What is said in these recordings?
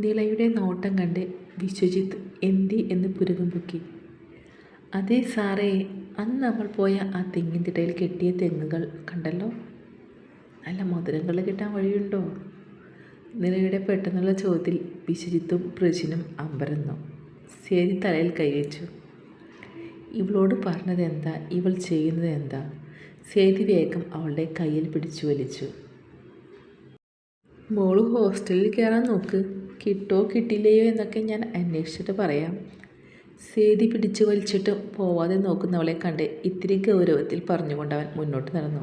നിളയുടെ നോട്ടം കണ്ട് വിശ്വജിത്ത് എന്തി എന്ന് പുരുകം പൊക്കി. അതെ സാറേ, അന്ന് നമ്മൾ പോയ ആ തെങ്ങിൻതിട്ടയിൽ കെട്ടിയ തെങ്ങുകൾ കണ്ടല്ലോ. നല്ല മധുരങ്ങൾ കിട്ടാൻ വഴിയുണ്ടോ? നിളയുടെ പെട്ടെന്നുള്ള ചോദ്യത്തിൽ വിശ്വജിത്തും പ്രജിനും അമ്പരന്നു. സേതി തലയിൽ കൈവച്ചു. ഇവളോട് പറഞ്ഞത് എന്താ, ഇവൾ ചെയ്യുന്നത് എന്താ? സേതി വേഗം അവളുടെ കയ്യിൽ പിടിച്ചു വലിച്ചു. മോള് ഹോസ്റ്റലിൽ കയറാൻ നോക്ക്, കിട്ടോ കിട്ടില്ലയോ എന്നൊക്കെ ഞാൻ അന്വേഷിച്ചിട്ട് പറയാം. സേതി പിടിച്ചു വലിച്ചിട്ട് പോവാതെ നോക്കുന്നവളെ കണ്ട് ഇത്തിരി ഗൗരവത്തിൽ പറഞ്ഞുകൊണ്ടവൻ മുന്നോട്ട് നടന്നു.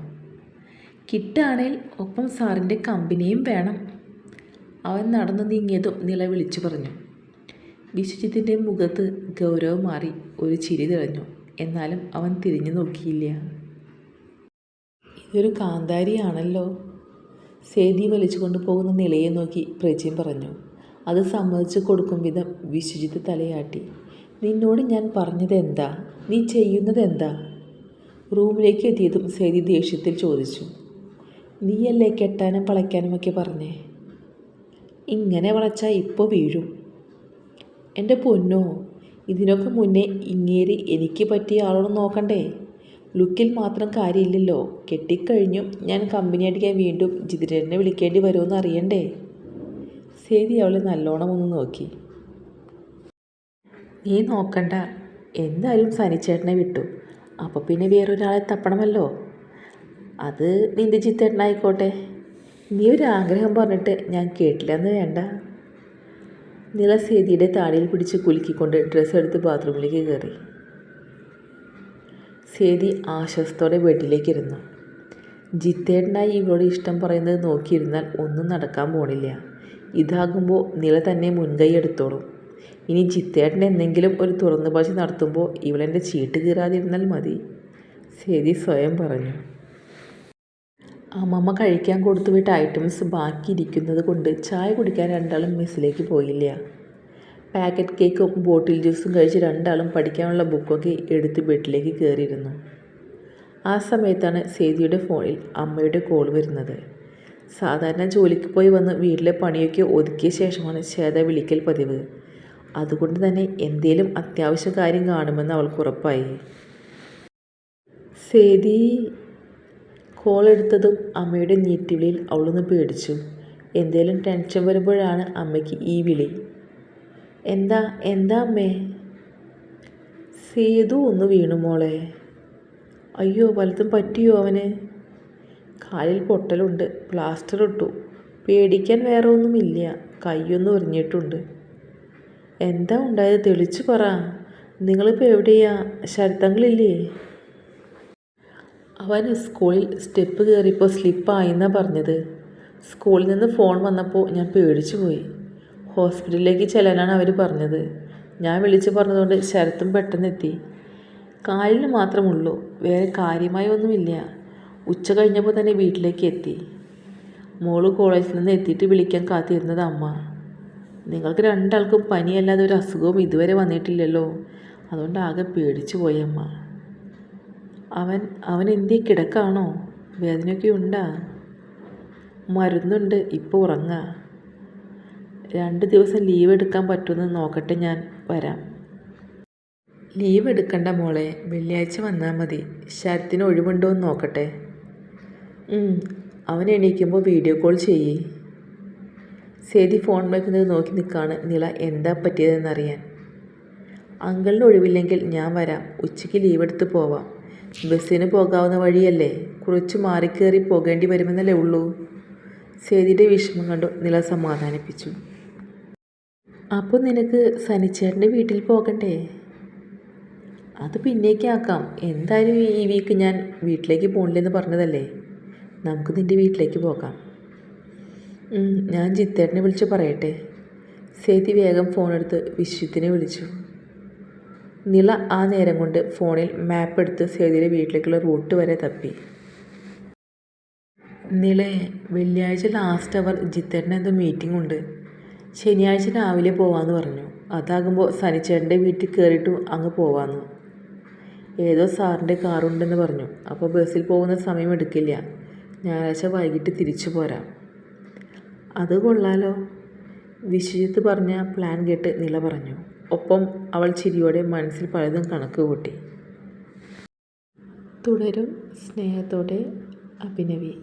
കിട്ടാണേൽ ഒപ്പം സാറിൻ്റെ കമ്പനിയും വേണം. അവൻ നടന്നു നീങ്ങിയതും നില വിളിച്ചു പറഞ്ഞു. വിശ്വജിത്തിൻ്റെ മുഖത്ത് ഗൗരവം മാറി ഒരു ചിരി തെളിഞ്ഞു. എന്നാലും അവൻ തിരിഞ്ഞു നോക്കിയില്ല. ഇതൊരു കാന്താരിയാണല്ലോ. സേതി വലിച്ചു കൊണ്ടുപോകുന്ന നിലയെ നോക്കി പ്രജിൻ പറഞ്ഞു. അത് സമ്മതിച്ചു കൊടുക്കും വിധം വിശ്വജിത്ത് തലയാട്ടി. നിന്നോട് ഞാൻ പറഞ്ഞത് എന്താ, നീ ചെയ്യുന്നത് എന്താ? റൂമിലേക്ക് എത്തിയതും സേതി ദേഷ്യത്തിൽ ചോദിച്ചു. നീയല്ലേ കെട്ടാനും വളയ്ക്കാനുമൊക്കെ പറഞ്ഞേ? ഇങ്ങനെ വളച്ചാൽ ഇപ്പോൾ വീഴും. എൻ്റെ പൊന്നോ, ഇതിനൊക്കെ മുന്നേ ഇങ്ങേരി എനിക്ക് പറ്റിയ ആളോട് നോക്കണ്ടേ? ലുക്കിൽ മാത്രം കാര്യമില്ലല്ലോ. കെട്ടിക്കഴിഞ്ഞും ഞാൻ കമ്പനി അടിക്കാൻ വീണ്ടും ജിതിരനെ വിളിക്കേണ്ടി വരുമെന്ന് അറിയണ്ടേ? സേതി അവളെ നല്ലോണം ഒന്ന് നോക്കി. നീ നോക്കണ്ട, എന്തായാലും സനിച്ചേട്ടനെ വിട്ടു. അപ്പോൾ പിന്നെ വേറൊരാളെ തപ്പണമല്ലോ. അത് നിൻ്റെ ജിത്തേട്ടനായിക്കോട്ടെ. നീ ഒരു ആഗ്രഹം പറഞ്ഞിട്ട് ഞാൻ കേട്ടില്ലെന്ന് വേണ്ട. നില സേതിയുടെ താടിയിൽ പിടിച്ച് കുലുക്കിക്കൊണ്ട് ഡ്രസ്സ് എടുത്ത് ബാത്റൂമിലേക്ക് കയറി. സേതി ആശ്വാസത്തോടെ ബെഡിലേക്ക് ഇരുന്നു. ജിത്തേട്ടനായി ഇവളോട് ഇഷ്ടം പറയുന്നത് നോക്കിയിരുന്നാൽ ഒന്നും നടക്കാൻ പോണില്ല. ഇതാകുമ്പോൾ നില തന്നെ മുൻകൈ എടുത്തോളും. ഇനി ജിത്തേട്ടൻ എന്തെങ്കിലും ഒരു തുറന്നു ഭാഷ നടത്തുമ്പോൾ ഇവളെൻ്റെ ചീട്ട് കീറാതിരുന്നാൽ മതി, സേതി സ്വയം പറഞ്ഞു. അമ്മമ്മ കഴിക്കാൻ കൊടുത്തുവിട്ട ഐറ്റംസ് ബാക്കി ഇരിക്കുന്നത് കൊണ്ട് ചായ കുടിക്കാൻ രണ്ടാളും മെസ്സിലേക്ക് പോയില്ല. പാക്കറ്റ് കേക്കും ബോട്ടിൽ ജ്യൂസും കഴിച്ച് രണ്ടാളും പഠിക്കാനുള്ള ബുക്കൊക്കെ എടുത്ത് ബെഡിലേക്ക് കയറിയിരുന്നു. ആ സമയത്താണ് സേതിയുടെ ഫോണിൽ അമ്മയുടെ കോൾ വരുന്നത്. സാധാരണ ജോലിക്ക് പോയി വന്ന് വീട്ടിലെ പണിയൊക്കെ ഒതുക്കിയ ശേഷമാണ് ശ്വേത വിളിക്കൽ പതിവ്. അതുകൊണ്ട് തന്നെ എന്തേലും അത്യാവശ്യ കാര്യം കാണുമെന്ന് അവൾക്ക് ഉറപ്പായി. സേതി കോൾ എടുത്തതും അമ്മയുടെ നീട്ടിവിളിയിൽ അവളൊന്ന് പേടിച്ചു. എന്തേലും ടെൻഷൻ വരുമ്പോഴാണ് അമ്മയ്ക്ക് ഈ വിളി. എന്താ എന്താ അമ്മേ? സേതു ഒന്ന് വീണു മോളെ. അയ്യോ, വലുതും പറ്റിയോ അവന്? കാലിൽ പൊട്ടലുണ്ട്, പ്ലാസ്റ്റർ ഇട്ടു. പേടിക്കാൻ വേറെ ഒന്നുമില്ല, കൈയൊന്നും ഉറിഞ്ഞിട്ടുണ്ട്. എന്താ ഉണ്ടായത്, തെളിച്ചു പറ. നിങ്ങളിപ്പോൾ എവിടെയാ? ശരത്തങ്ങളില്ലേ? അവൻ സ്കൂളിൽ സ്റ്റെപ്പ് കയറിയപ്പോൾ സ്ലിപ്പായെന്നാണ് പറഞ്ഞത്. സ്കൂളിൽ നിന്ന് ഫോൺ വന്നപ്പോൾ ഞാൻ പേടിച്ചു പോയി. ഹോസ്പിറ്റലിലേക്ക് ചെല്ലാനാണ് അവർ പറഞ്ഞത്. ഞാൻ വിളിച്ചു പറഞ്ഞതുകൊണ്ട് ശരത്തും പെട്ടെന്ന് എത്തി. കാലിന് മാത്രമുള്ളൂ, വേറെ കാര്യമായി ഒന്നുമില്ല. ഉച്ച കഴിഞ്ഞപ്പോൾ തന്നെ വീട്ടിലേക്ക് എത്തി. മോള് കോളേജിൽ നിന്ന് എത്തിയിട്ട് വിളിക്കാൻ കാത്തിരുന്നത് അമ്മ. നിങ്ങൾക്ക് രണ്ടാൾക്കും പനിയല്ലാതെ ഒരു അസുഖവും ഇതുവരെ വന്നിട്ടില്ലല്ലോ, അതുകൊണ്ട് ആകെ പേടിച്ചു പോയി അമ്മ. അവൻ എന്തേ, കിടക്കാണോ? വേദനയൊക്കെ ഉണ്ടാ? മരുന്നുണ്ട്, ഇപ്പോൾ ഉറങ്ങാ. 2 ദിവസം ലീവ് എടുക്കാൻ പറ്റുമെന്ന് നോക്കട്ടെ, ഞാൻ വരാം. ലീവ് എടുക്കണ്ട മോളെ, വെള്ളിയാഴ്ച വന്നാൽ മതി. ശരത്തിന് ഒഴിവുണ്ടോ എന്ന് നോക്കട്ടെ. അവൻ എണീക്കുമ്പോൾ വീഡിയോ കോൾ ചെയ്യേ. സേതി ഫോൺ വയ്ക്കുന്നത് നോക്കി നിൽക്കാണ് നില എന്താ പറ്റിയതെന്നറിയാൻ. അങ്കിളിന് ഒഴിവില്ലെങ്കിൽ ഞാൻ വരാം, ഉച്ചയ്ക്ക് ലീവ് എടുത്ത് പോവാം. ബസ്സിന് പോകാവുന്ന വഴിയല്ലേ, കുറച്ച് മാറിക്കേറി പോകേണ്ടി വരുമെന്നല്ലേ ഉള്ളൂ. സേതിയുടെ വിഷമം കണ്ടു നില സമാധാനിപ്പിച്ചു. അപ്പോൾ നിനക്ക് സനിച്ചേട്ടൻ്റെ വീട്ടിൽ പോകണ്ടേ? അത് പിന്നേക്കാക്കാം. എന്തായാലും ഈ വീക്ക് ഞാൻ വീട്ടിലേക്ക് പോകണില്ലെന്ന് പറഞ്ഞതല്ലേ, നമുക്ക് നിൻ്റെ വീട്ടിലേക്ക് പോകാം. ഞാൻ ജിത്തേട്ടനെ വിളിച്ച് പറയട്ടെ. സേതി വേഗം ഫോണെടുത്ത് വിശ്വത്തിനെ വിളിച്ചു. നില ആ നേരം കൊണ്ട് ഫോണിൽ മാപ്പ് എടുത്ത് സേതിയുടെ വീട്ടിലേക്കുള്ള റൂട്ട് വരെ തപ്പി. നിളെ, വെള്ളിയാഴ്ച ലാസ്റ്റ് അവർ ജിത്തേട്ടന് എന്തോ മീറ്റിംഗ് ഉണ്ട്. ശനിയാഴ്ച രാവിലെ പോവാമെന്ന് പറഞ്ഞു. അതാകുമ്പോൾ സനിച്ചേട്ടൻ്റെ വീട്ടിൽ കയറിയിട്ടു അങ്ങ് പോവാമെന്ന്. ഏതോ സാറിൻ്റെ കാറുണ്ടെന്ന് പറഞ്ഞു. അപ്പോൾ ബസ്സിൽ പോകുന്ന സമയം എടുക്കില്ല. ഞായറാഴ്ച വൈകിട്ട് തിരിച്ചു പോരാം. അത് കൊള്ളാലോ. വിശ്വജിത്ത് പറഞ്ഞ പ്ലാൻ കേട്ട് നില പറഞ്ഞു. ഒപ്പം അവൾ ചിരിയോടെ മനസ്സിൽ പലതും കണക്ക് കൂട്ടി. തുടരും. സ്നേഹത്തോടെ, അഭിനവി.